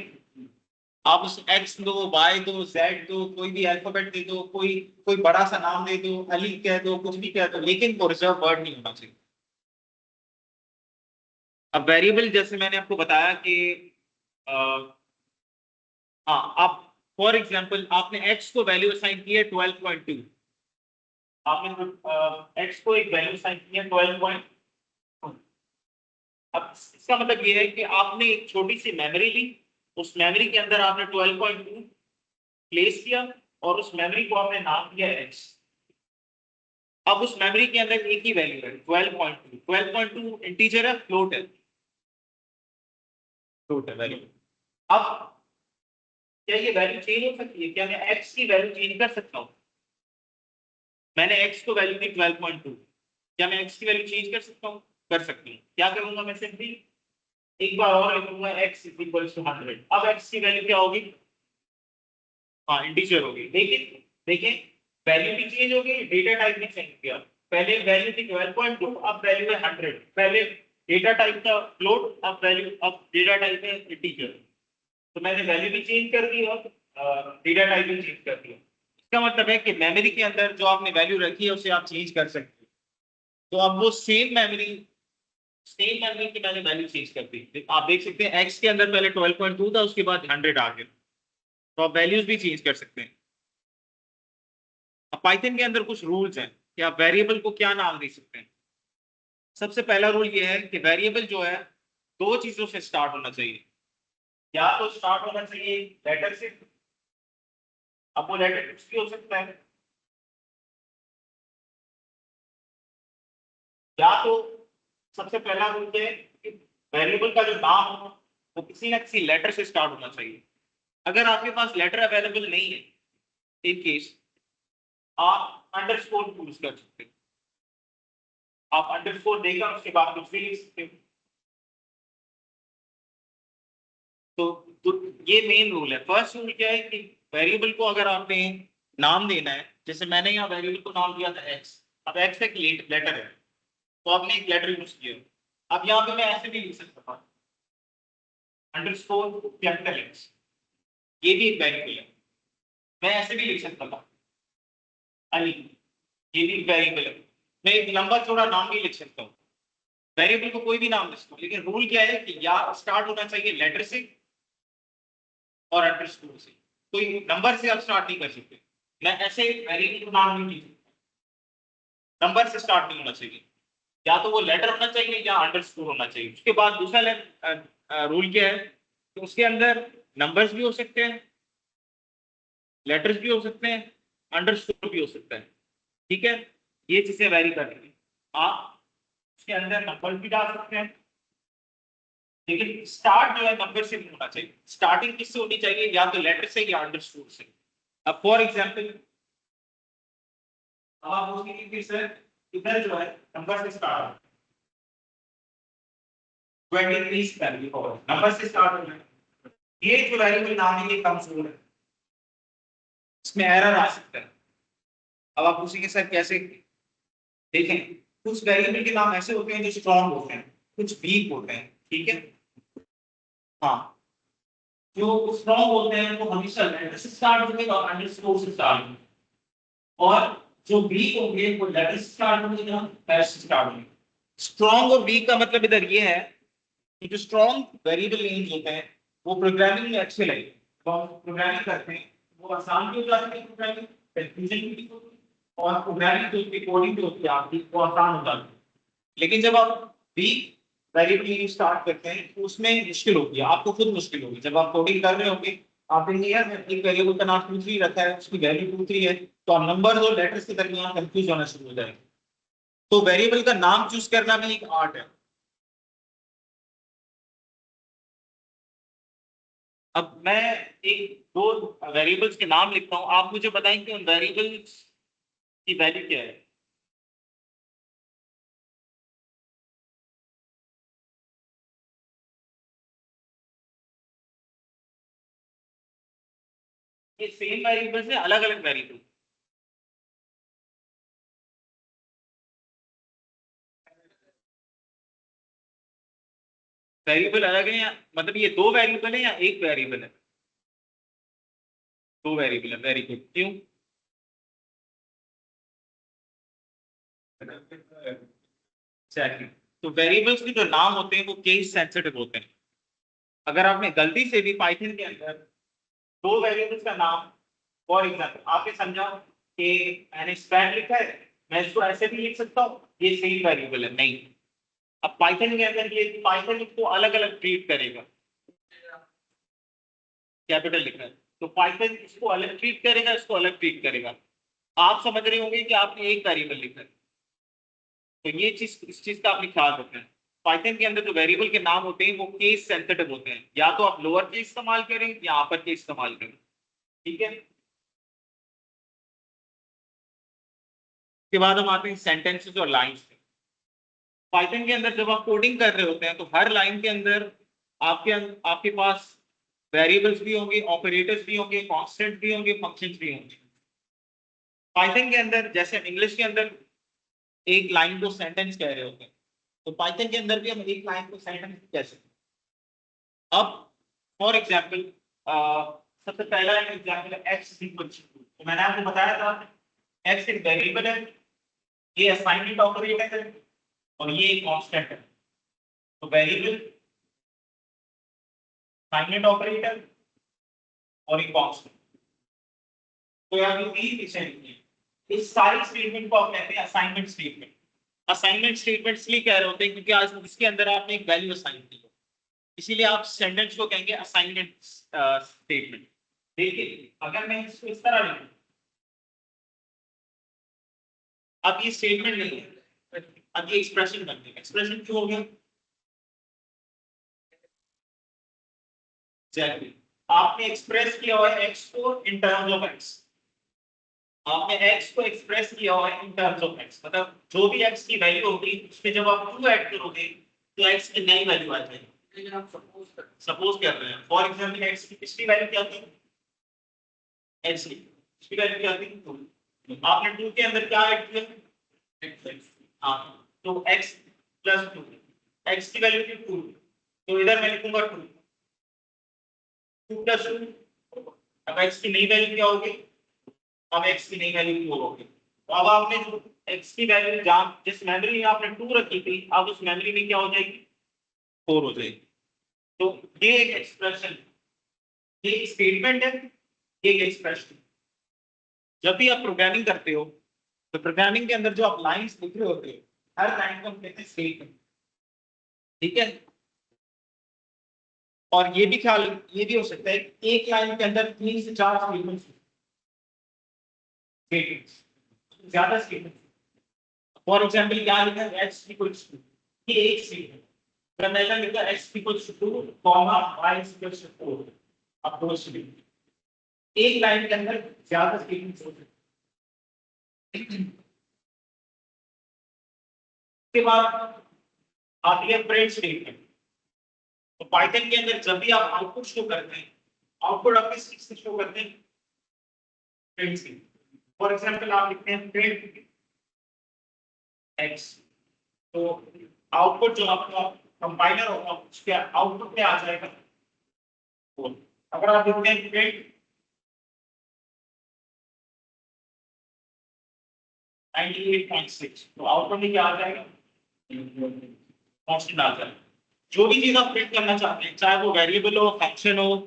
आप उस x दो, y दो, z दो, कोई भी अल्फाबेट दे दो, कोई कोई बड़ा सा नाम दे दो, अली कह दो, कुछ भी कह दो, लेकिन वो रिजर्व वर्ड नहीं होना चाहिए। अब वेरिएबल जैसे मैंने आपको बताया कि हाँ, आप फॉर एग्जांपल आपने x को वैल्यू असाइन की है 12.2, आपने x को एक वैल्यू असाइन की है 12.2। अब इसका मतलब ये है कि आपने एक छोटी सी मेमोरी ली, उस मेमोरी के अंदर आपने 12.2 प्लेस किया और उस मेमोरी को आपने नाम दिया x। अब उस मेमोरी के अंदर एक ही वैल्यू है 12.2। 12.2 इंटीजर है, फ्लोट है, फ्लोट है वैल्यू। अब क्या ये वैल्यू चेंज हो सकती है? क्या मैं x की वैल्यू चेंज कर सकता हूँ? मैंने x को वैल्यू दी 12.2, क्या मैं x की वैल्यू चेंज कर सकता हूँ? कर सकती हूँ। क्या करूंगा मैं? सिंपली एक बार और लिखूंगा x इज इक्वल टू 100। अब x की वैल्यू क्या होगी? हाँ, इंटीजर होगी, लेकिन देखिए वैल्यू भी चेंज हो गई, डेटा टाइप भी चेंज किया। पहले वैल्यू थी 12.2, अब वैल्यू है 100। पहले डेटा टाइप था फ्लोट, अब वैल्यू, अब डेटा टाइप है इंटीजर। तो मैंने वैल्यू भी चेंज कर दी और डेटा टाइप भी चेंज कर दिया। इसका मतलब है कि मेमोरी के अंदर जो आपने वैल्यू रखी है उसे आप चेंज कर सकते हो। तो अब वो सेम मेमोरी की मैंने वैल्यू चेंज कर दी। आप देख सकते हैं x के अंदर पहले 12.2 था, उसके बाद 100 आ गया। तो आप वैल्यूज भी चेंज कर सकते हैं। अब पाइथन के अंदर कुछ रूल्स हैं कि आप वेरिएबल को क्या नाम दे सकते हैं। सबसे पहला रूल ये है कि वेरिएबल जो है दो चीजों से स्टार्ट होना चाहिए। या तो स्टार्ट होना चाहिए लेटर से, अब वो लेटर कुछ भी हो सकता है, या तो सबसे पहला रूल ये है कि वेरिएबल का जो नाम हो वो किसी ना किसी लेटर से स्टार्ट होना चाहिए। अगर आपके पास लेटर अवेलेबल नहीं है, इन केस आप अंडरस्कोर यूज कर सकते हैं। आप अंडरस्कोर देकर उसके बाद कुछ भी लिख सकते हो। तो ये मेन रूल है। फर्स्ट रूल क्या है कि वेरिएबल को अगर आपने नाम देना है, जैसे मैंने यहाँ वेरिएबल को नाम दिया था x, अब x एक लेटर है तो आपने एक लेटर यूज किया। अब यहाँ पे मैं ऐसे भी लिख सकता था अंडरस्कोर कैपिटल x, ये भी एक वेरिएबल है। मैं ऐसे भी लिख सकता था अली, ये भी एक वेरिएबल है। मैं एक लंबा चौड़ा नाम भी लिख सकता हूँ, वेरिएबल को कोई भी नाम दे सकता हूँ, लेकिन रूल क्या है कि या स्टार्ट होना चाहिए लेटर से और अंडरस्कोर से, कोई नंबर से आप स्टार्ट नहीं कर सकते। मैं ऐसे वेरिएबल को नाम नहीं दे सकता, नंबर से स्टार्ट नहीं होना चाहिए, या तो वो लेटर होना चाहिए या अंडरस्कोर होना चाहिए। उसके बाद दूसरा रूल क्या है कि उसके अंदर नंबर्स भी हो सकते हैं, लेटर्स भी हो सकते हैं, अंडरस्कोर भी हो सकता है, ठीक है। ये चीजें वेरी कर रही है। आप उसके अंदर नंबर भी डाल सकते हैं, लेकिन स्टार्ट जो है नंबर से नहीं होना चाहिए। स्टार्टिंग किससे होनी चाहिए? या तो लेटर से या अंडरस्कोर से। अब फॉर एग्जांपल आप उसकी फिर से इधर जो है नंबर से स्टार्ट 23 वैल्यू और नंबर से स्टार्ट होना है। ये जो वेरिएबल नाम है ये कमजोर है, इसमें एरर आ सकता है। अब आप उसी के साथ कैसे देखें, कुछ वेरिएबल के नाम ऐसे होते हैं जो स्ट्रॉन्ग होते हैं, कुछ वीक होते हैं, ठीक है। हाँ, जो स्ट्रॉन्ग होते हैं वो हमेशा लेटर से स्टार्ट होंगे और अंडरस्कोर से स्टार्ट होंगे, और जो वीक होंगे वो लेटर से स्टार्ट होंगे या डैश से स्टार्ट होंगे। स्ट्रॉन्ग और वीक का मतलब इधर ये है कि जो स्ट्रॉन्ग वेरिएबल नेम्स होते हैं वो प्रोग्रामिंग में अच्छे लगे, तो हम प्रोग्रामिंग करते हैं वो आसान भी हो जाती है, प्रोग्रामिंग कंफ्यूजन भी नहीं होती, और प्रोग्रामिंग जो होती है कोडिंग जो होती है आपकी वो आसान हो जाती है। लेकिन जब आप वीक वेरिएबल नेम स्टार्ट करते हैं तो उसमें मुश्किल होती है, आपको खुद मुश्किल होगी जब आप कोडिंग कर रहे होंगे। आप देखेंगे यार एक वेरिएबल का नाम 2 3 रखा है, उसकी वैल्यू 2 3 है, तो आप नंबर्स और लेटर्स के दरमियान कंफ्यूज होना शुरू हो जाएगा। तो वेरिएबल का नाम चूज करना भी एक आर्ट है। अब मैं एक दो वेरिएबल्स के नाम लिखता हूं, आप मुझे बताएं कि उन वेरिएबल्स की वैल्यू क्या है। ये सेम वेरिएबल्स है, अलग अलग वेरिएबल। वेरिएबल अलग है या मतलब ये दो वेरिएबल है या एक वेरिएबल है? दो वेरिएबल है, वेरी गुड। क्यों? एग्जैक्टली। तो वेरिएबल्स के जो नाम होते हैं वो केस सेंसिटिव होते हैं। अगर आपने गलती से भी पाइथन के अंदर दो वेरिएबल्स का नाम, फॉर एग्जांपल आपने समझा कि मैंने स्पैन लिखा है, मैं इसको ऐसे भी लिख सकता हूँ, ये सेम वेरिएबल है, नहीं। अब पाइथन के अंदर ये पाइथन इसको अलग अलग ट्रीट करेगा। कैपिटल लिखा है तो पाइथन इसको अलग ट्रीट करेगा, इसको अलग ट्रीट करेगा। आप समझ रहे होंगे कि आपने एक वेरिएबल लिखा है, तो ये चीज, इस चीज का आपने ख्याल रखना है। पाइथन के अंदर जो वेरिएबल के नाम होते हैं वो केस सेंसिटिव होते हैं, या तो आप लोअर केस इस्तेमाल करें या अपर केस इस्तेमाल करें। ठीक है। उसके बाद हम आते हैं सेंटेंसेस और लाइंस पे। पाइथन के अंदर जब आप कोडिंग कर रहे होते हैं तो हर लाइन के अंदर आपके पास वेरिएबल्स भी होंगे, ऑपरेटर्स भी होंगे, कांस्टेंट भी होंगे, फंक्शंस भी होंगे। पाइथन के अंदर जैसे इंग्लिश के अंदर एक लाइन को सेंटेंस कह रहे होते हैं, तो पाइथन के अंदर भी हम एक लाइन को सेंटेंस कह सकते हैं। अब फॉर एग्जांपल सबसे पहला एग्जांपल है x इक्वल टू, तो मैंने आपको बताया था x एक वेरिएबल है, ये असाइनमेंट ऑपरेटर है और ये एक कांस्टेंट है। तो वेरिएबल, असाइनमेंट ऑपरेटर और एक कांस्टेंट, तो यहाँ पे तीन विषय लिखे हैं। इस सारी स्टेटमेंट को आप कहते हैं असाइनमेंट स्टेटमेंट। असाइनमेंट स्टेटमेंट इसलिए कह रहे होते हैं क्योंकि आज इसके अंदर आपने एक वैल्यू असाइन की है, इसीलिए आप सेंटेंस को कहेंगे असाइनमेंट स्टेटमेंट। देखिए अगर मैं इसको इस तरह लिखूं, अब ये स्टेटमेंट नहीं है, अब ये एक्सप्रेशन बन गया। एक्सप्रेशन क्यों हो गया? एग्जैक्टली, आपने एक्सप्रेस किया हुआ है x को इन टर्म्स ऑफ x। आपने x को एक्सप्रेस किया हुआ है इन टर्म्स ऑफ x, मतलब जो भी x की वैल्यू होगी उसमें जब आप 2 ऐड करोगे तो x की नई वैल्यू आ जाएगी। लेकिन आप सपोज कर रहे हैं, फॉर एग्जांपल x की पिछली वैल्यू क्या थी? x की पिछली वैल्यू क्या थी? 2। आपने 2 के अंदर क्या ऐड किया? x। हां, तो x प्लस 2, x की वैल्यू थी 2, तो इधर मैं लिखूंगा 2, 2 प्लस 2। अब x की नई वैल्यू क्या होगी? अब x की नई वैल्यू 4 होगी। तो अब आपने जो x की वैल्यू जहां जिस मेमोरी में आपने 2 रखी थी, अब उस मेमोरी में क्या हो जाएगी? 4 हो जाएगी। तो ये एक एक्सप्रेशन, ये एक स्टेटमेंट है, ये एक एक्सप्रेशन। जब भी आप प्रोग्रामिंग करते हो तो प्रोग्रामिंग के अंदर जो आप लाइंस लिख रहे होते हो, हर लाइन को हम कहते हैं स्टेटमेंट। ठीक है। और ये भी ख्याल, ये भी हो सकता है कि एक लाइन के अंदर 3 से 4 स्टेटमेंट्स, ज्यादा स्टेटमेंट। फॉर एग्जांपल क्या लिखा है? x इक्वल्स टू, ये एक स्टेटमेंट। अगर मैंने लिखा x equals to comma y equals to 4, अब दो स्टेटमेंट। एक लाइन के अंदर ज्यादा स्टेटमेंट्स होते हैं। उसके बाद आती है प्रिंट स्टेटमेंट। तो पाइथन के अंदर जब भी आप आउटपुट शो करते हैं, आउटपुट आप किस चीज से शो करते हैं? प्रिंट से। फॉर एग्जांपल आप लिखते हैं प्रिंट x, तो आउटपुट जो आपका कंपाइलर होगा उसके आउटपुट में आ जाएगा 4। अगर आप लिखते हैं प्रिंट 98.6, तो आउटपुट में क्या आ जाएगा? कांस्टेंट आता है। जो भी चीज आप प्रिंट करना चाहते हैं, चाहे वो वेरिएबल हो, फंक्शन हो,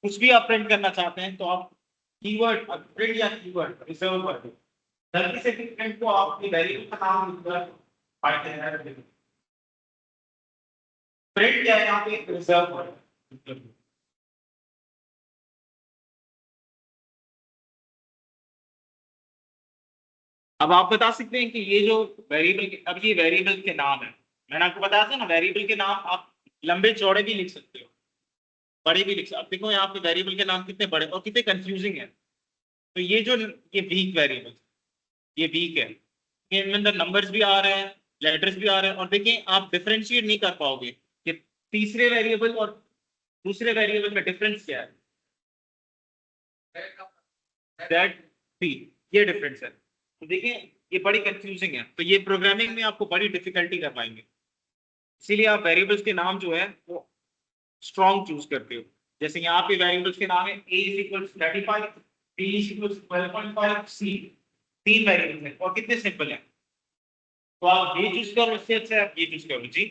कुछ भी आप प्रिंट करना चाहते हैं, तो आप कीवर्ड प्रिंट या कीवर्ड रिजर्व कर दो। गलती से भी प्रिंट को आप वेरिएबल का नाम लिखकर पाइथन एरर दे दो। प्रिंट क्या है यहाँ पे, रिजर्व वर्ड। अब आप बता सकते हैं कि ये जो वेरिएबल के, अब ये वेरिएबल के नाम है, मैंने आपको बताया था ना, वेरिएबल के नाम आप लंबे चौड़े भी लिख सकते हो, बड़े भी लिख सकते हो। अब देखो यहाँ पे वेरिएबल के नाम कितने बड़े और कितने कंफ्यूजिंग है। तो ये जो ये वीक वेरिएबल, ये वीक है, ये इनमें अंदर नंबर्स भी आ रहे हैं, लेटर्स भी आ रहे हैं, और देखिए आप डिफरेंशिएट नहीं कर पाओगे कि तीसरे वेरिएबल और दूसरे वेरिएबल में डिफरेंस क्या है। दैट सी, ये डिफरेंस है। तो देखिए ये बड़ी कंफ्यूजिंग है, तो ये प्रोग्रामिंग में आपको बड़ी डिफिकल्टी कर पाएंगे। इसीलिए आप वेरिएबल्स के नाम जो है वो स्ट्रॉन्ग चूज करते हो। जैसे यहाँ पे वेरिएबल्स के नाम है a is equal to 35, b is equal to 12.5, c, तीन वेरिएबल्स हैं और कितने सिंपल हैं। तो आप ये चूज करो, इससे अच्छा आप ये चूज करो जी।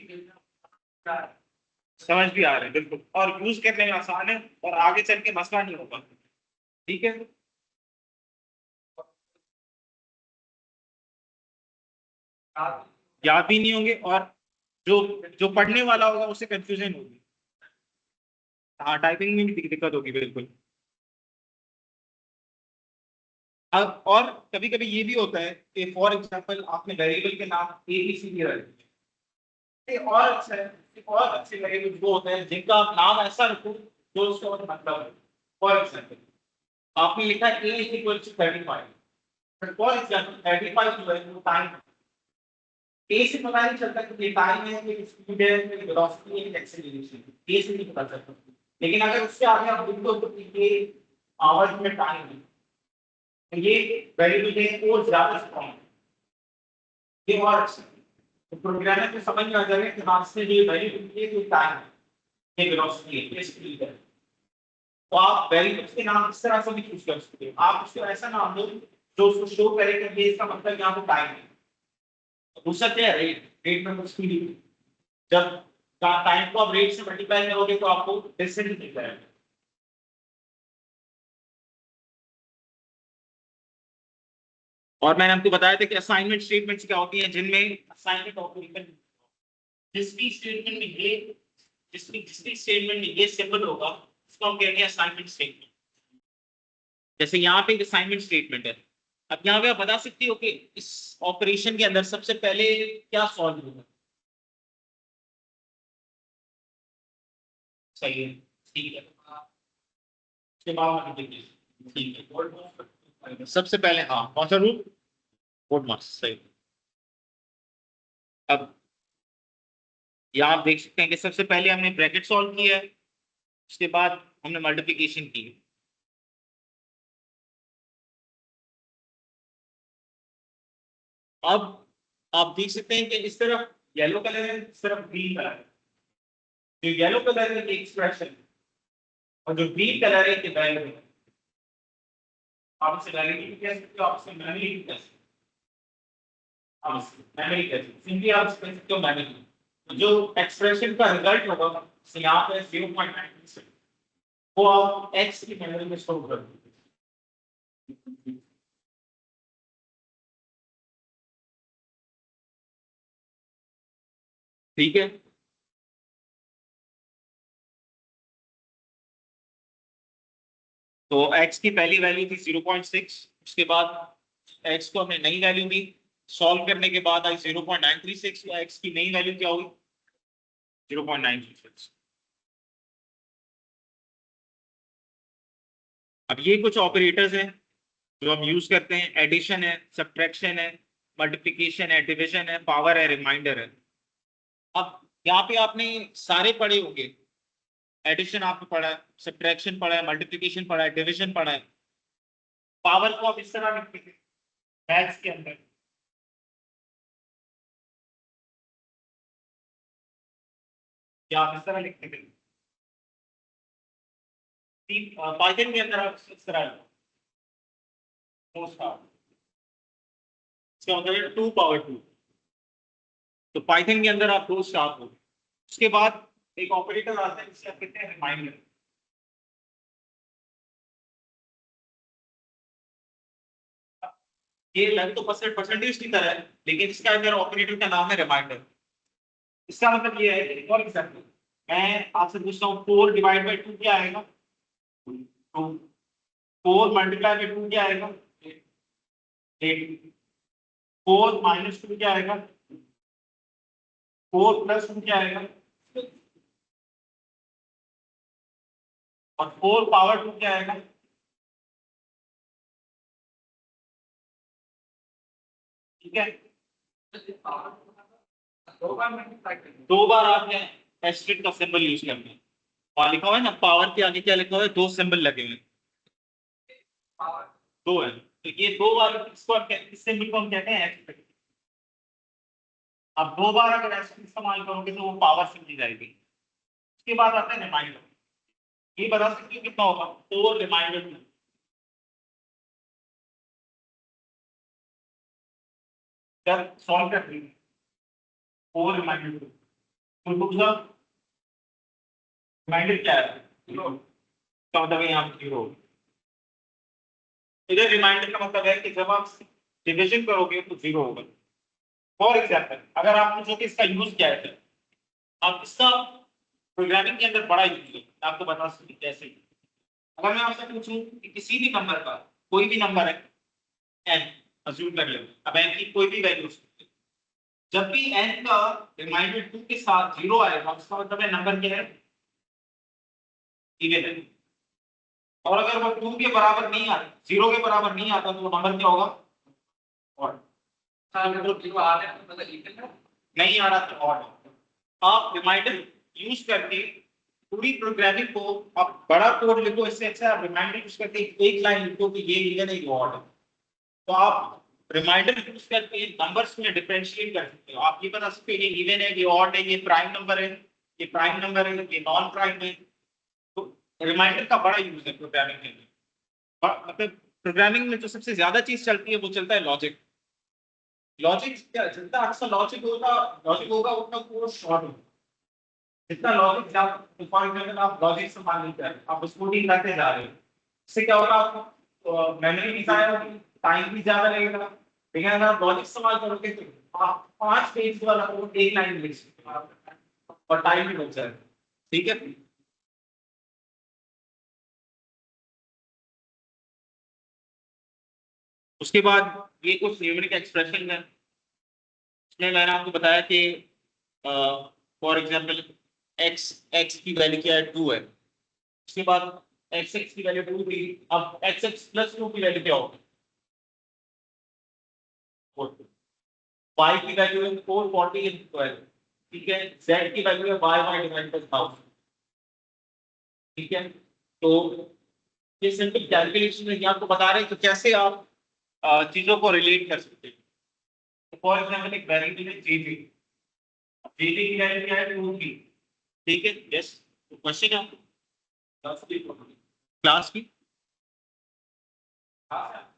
समझ भी आ रहे हैं बिल्कुल, और यूज करने में आसान है और आगे चल के मसला नहीं होगा। ठीक है, याद भी नहीं होंगे, और जो जो पढ़ने वाला होगा उसे कंफ्यूजन होगी। हाँ, टाइपिंग में भी दिक्कत होगी बिल्कुल। अब और कभी कभी ये भी होता है कि फॉर एग्जांपल आपने वेरिएबल के नाम ए बी सी डी रखे, और अच्छा है, और अच्छे वेरिएबल वो होते हैं जिनका आप नाम ऐसा रखो जो उसका मतलब है। फॉर एग्जांपल आपने लिखा A is equal to 35, for example 35 जो है वो टाइम, ए से पता नहीं चलता कि ये टाइम है कि स्पीड है कि वेलोसिटी है कि एक्सेलरेशन, ए से नहीं पता चलता। लेकिन अगर उससे आगे आप लिख दो तो ये आवर्स में टाइम है, तो ये वेरिएबल है और ज्यादा स्ट्रांग है, ये और अच्छा है। तो प्रोग्रामर को समझ में आ जाएगा कि हाँ इसमें ये वेरिएबल है, ये टाइम है, ये वेलोसिटी है, ये स्पीड है। तो आप वेरिएबल्स के नाम इस तरह से भी चूज कर सकते हो। आप उसको ऐसा नाम दो जो उसको शो करे कि ये इसका मतलब यहाँ पे टाइम है। दूसरा क्या है, रेट, रेट में स्पीड, जब टाइम को आप रेट से मल्टीप्लाई करोगे तो आपको डिस्टेंस मिल जाएगा। और मैंने आपको बताया था कि असाइनमेंट स्टेटमेंट्स क्या होती हैं, जिनमें असाइनमेंट ऑपरेटर, जिस भी स्टेटमेंट में ये जिस भी स्टेटमेंट में ये सिंबल होगा उसको हम कहेंगे असाइनमेंट स्टेटमेंट। जैसे यहाँ पे एक असाइनमेंट स्टेटमेंट है। अब यहाँ पे आप बता सकती हो कि इस ऑपरेशन के अंदर सबसे पहले क्या सॉल्व होगा। सही है, ठीक है, उसके बाद मल्टीप्लिकेशन, ठीक है, सबसे पहले हाँ कौन सा रूल, वोट मार्क्स, सही। अब यहाँ आप देख सकते हैं कि सबसे पहले हमने ब्रैकेट सॉल्व किया है, उसके बाद हमने मल्टीप्लिकेशन की। अब आप देख सकते हैं कि इस तरफ येलो कलर है, इस तरफ ग्रीन कलर है। जो येलो कलर है ये एक्सप्रेशन, और जो ग्रीन कलर है ये वैल्यू है। आप इसे वैल्यू भी कह सकते हो, आप इसे मेमोरी भी कह सकते हो, आप मेमोरी कह सकते हो, सिंपली आप इसे कह सकते हो मेमोरी। जो एक्सप्रेशन का रिजल्ट होगा से यहाँ पे 0.96, वो आप एक्स की मेमोरी में स्टोर कर दो। ठीक है, तो x की पहली वैल्यू थी 0.6, उसके बाद x को हमने नई वैल्यू दी, सॉल्व करने के बाद आई 0.936, तो x की नई वैल्यू क्या होगी, 0.936। अब ये कुछ ऑपरेटर्स हैं जो हम यूज करते हैं, एडिशन है, सब्ट्रैक्शन है, मल्टीप्लिकेशन है, डिवीजन है, पावर है, रिमाइंडर है। अब यहाँ पे आपने सारे पढ़े होंगे, एडिशन आपने पढ़ा है, सब्ट्रैक्शन पढ़ा है, मल्टीप्लिकेशन पढ़ा है, डिवीजन पढ़ा है। पावर को आप इस तरह लिखते हैं मैथ्स के अंदर, या आप इस तरह लिखते हैं पाइथन के अंदर, आप इस तरह इसका मतलब है 2 पावर 2। तो पाइथन के अंदर आप दो स्टार्ट हो। उसके बाद एक ऑपरेटर आता है जिसे आप कहते हैं रिमाइंडर। ये लग तो परसेंटेज की तरह है, लेकिन इसका अगर ऑपरेटर का नाम है रिमाइंडर। इसका मतलब ये है कि फॉर एग्जाम्पल मैं आपसे पूछता हूँ 4 डिवाइड बाई 2 क्या आएगा, 4 मल्टीप्लाई बाई 2 क्या आएगा 8, 4 माइनस 2 क्या आएगा, 4 प्लस 2 क्या आएगा, और 4 पावर 2 क्या आएगा। ठीक है, दो बार आपने एस्टेरिस्क का सिंबल यूज करना है। और लिखा हुआ है ना पावर के आगे क्या लिखा हुआ है, दो सिंबल लगे हुए हैं, दो है, तो ये दो बार इसको इस सिंबल को हम कहते हैं एस्टेरिस्क। अब दो बार अगर एस्टेरिस्क इस्तेमाल करोगे तो वो पावर से मिल जाएगी। उसके बाद आता है रिमाइंडर। ये बता सकते हो कितना होगा, 4 रिमाइंडर 2। जब सॉल्व कर रही 4 रिमाइंडर 2 तो दूसरा रिमाइंडर क्या है, 0, तो मतलब यहाँ पे 0। इधर रिमाइंडर का मतलब है कि जब आप डिवीजन करोगे तो 0 होगा। फॉर एग्जाम्पल अगर आप पूछो कि इसका यूज क्या है, आप इसका प्रोग्रामिंग के अंदर बड़ा यूज है, आपको बता सकते कैसे। अगर मैं आपसे पूछूं कि किसी भी नंबर का कोई भी नंबर है n, अज्यूम कर लो, अब n की कोई भी वैल्यू, जब भी n का रिमाइंडर 2 के साथ 0 आएगा उसका मतलब है नंबर क्या है, इवन है। और अगर वो 2 के बराबर नहीं आता, 0 के बराबर नहीं आता, तो वो नंबर क्या होगा, ऑड। नहीं आ रहा तो ऑड। आप रिमाइंडर यूज करके पूरी प्रोग्रामिंग को आप बड़ा कोड लिखो, इससे अच्छा आप रिमाइंडर यूज करके एक लाइन लिखो कि ये इवन है ये ऑड है। तो आप रिमाइंडर यूज करके नंबर्स में डिफरेंशिएट कर सकते हो। आप ये बता सकते हो ये इवन है, ये ऑड है, ये प्राइम नंबर है, ये प्राइम नंबर है, ये नॉन प्राइम है। तो रिमाइंडर का बड़ा यूज है प्रोग्रामिंग के लिए। मतलब प्रोग्रामिंग में जो सबसे ज्यादा चीज चलती है वो चलता है लॉजिक। लॉजिक जितना अच्छा लॉजिक होगा उतना कोड शॉर्ट होगा। जितना लॉजिक ज्यादा, फॉर एग्जांपल आप लॉजिक संभाल नहीं कर, आप उसको नहीं करते जा रहे हो, इससे क्या होगा, आपको मेमोरी भी ज़ाया होगी, टाइम भी ज्यादा लगेगा। लेकिन अगर आप लॉजिक इस्तेमाल करोगे तो आप 5 पेज वाला कोड एक लाइन में लिख सकते हो और टाइम भी बच जाएगा। ठीक है, उसके बाद ये कुछ न्यूमेरिक एक्सप्रेशन है। इसमें मैंने आपको बताया कि फॉर एग्जांपल x x की वैल्यू क्या है, 2 है। उसके बाद x x की वैल्यू 2 थी, अब x x प्लस 2 की वैल्यू क्या होगी, 4। y की वैल्यू है 440 × 12। ठीक है, z की वैल्यू है y y डिवाइड बाय 1000। ठीक है, तो ये सिंपल कैलकुलेशन है, ये आपको बता रहे हैं कि कैसे आप चीजों को रिलेट कर सकते हैं। फॉर एग्जांपल एक वेरिएबल है जीटी, जीटी की वैल्यू क्या है, 2 की। ठीक है, यस, तो क्वेश्चन है क्लास की। हाँ